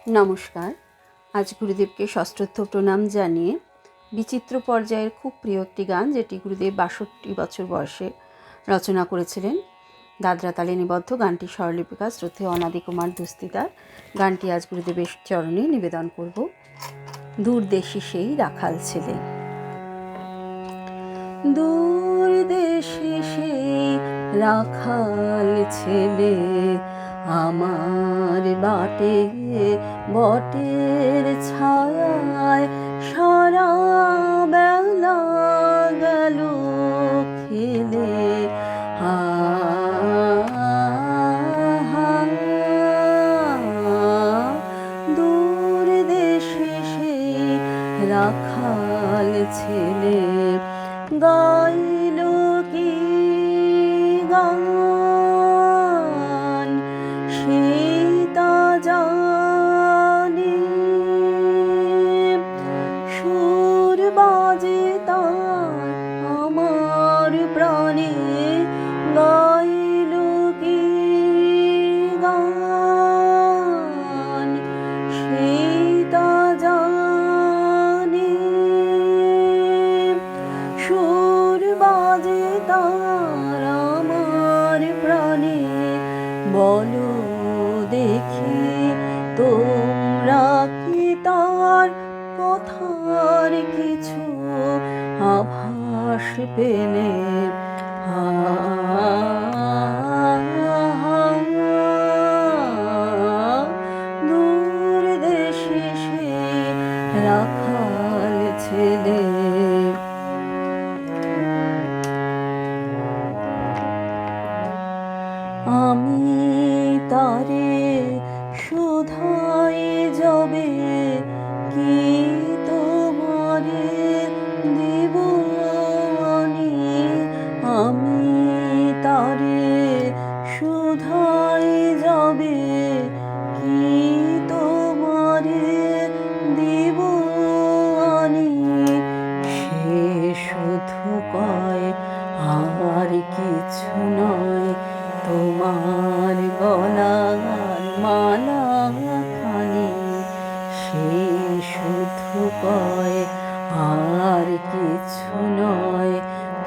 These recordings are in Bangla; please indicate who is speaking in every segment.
Speaker 1: নমস্কার। আজ গুরুদেবকে সশ্রদ্ধ প্রণাম জানিয়ে বিচিত্র পর্যায়ের খুব প্রিয় একটি গান, যেটি গুরুদেব ৬২ বছর বয়সে রচনা করেছিলেন, দাদরা তালে নিবদ্ধ। গানটি স্বরলিপিকা শ্রদ্ধেয় অনাদি কুমার দুস্তিদার। গানটি আজ গুরুদেবের চরণে নিবেদন করব। দূরদেশী সেই রাখাল ছেলে। দূরদেশী সেই রাখাল ছেলে আমার বাটে বটের ছায়ায় সারা বেলা গেল খেলে। দূর দেশে সেই রাখাল ছেলে গাইল কি গান সীতা জানি, সুর বাজে তার আমার প্রাণে গাইল কি গান সীতা জানি, সুর বাজে তার আমার প্রাণে। বলো দেখি তোমরা কি তার কথার কিছু আভাস পেলে? দূর দেশে সে রাখাল ছেলে। আমি তারে শুধাই যাবে কি তোমারে দিব আনি, আমি তারে শুধাই যাবে কি তোমারে দিব আনি। সে শুধু কয় আর কিছু নয়, তোমার গলার মালা খানি। সে শুধু কয় আর কিছু নয়,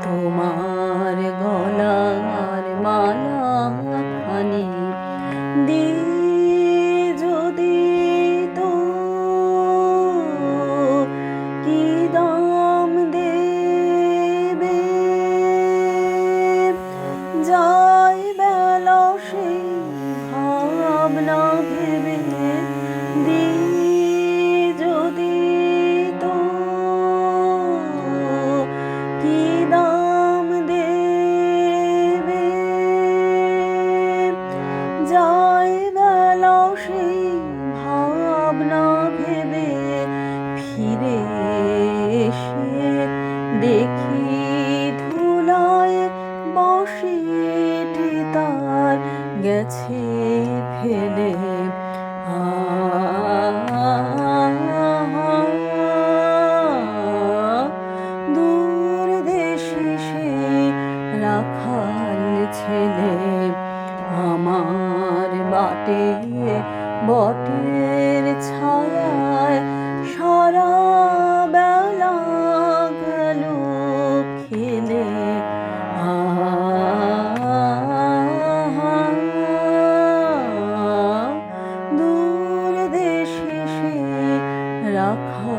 Speaker 1: তোমার গলার মালা খানি। যদি তো কি দাম দেবে, যাই বেলা সেই ভাবনা ভেবে। যদি তো কি দাম দেবে, যাই বেলা সেই ভাবনা ভেবে। ফিরে এসে দেখি ধুলায় বাঁশিটি তার গেছে ফেলে। দূর দেশে সে রাখাল ছেলে আমার বাটে বটের ছায়ায় সারা বেলা গেল খেলে। দূর দেশে সে রাখাল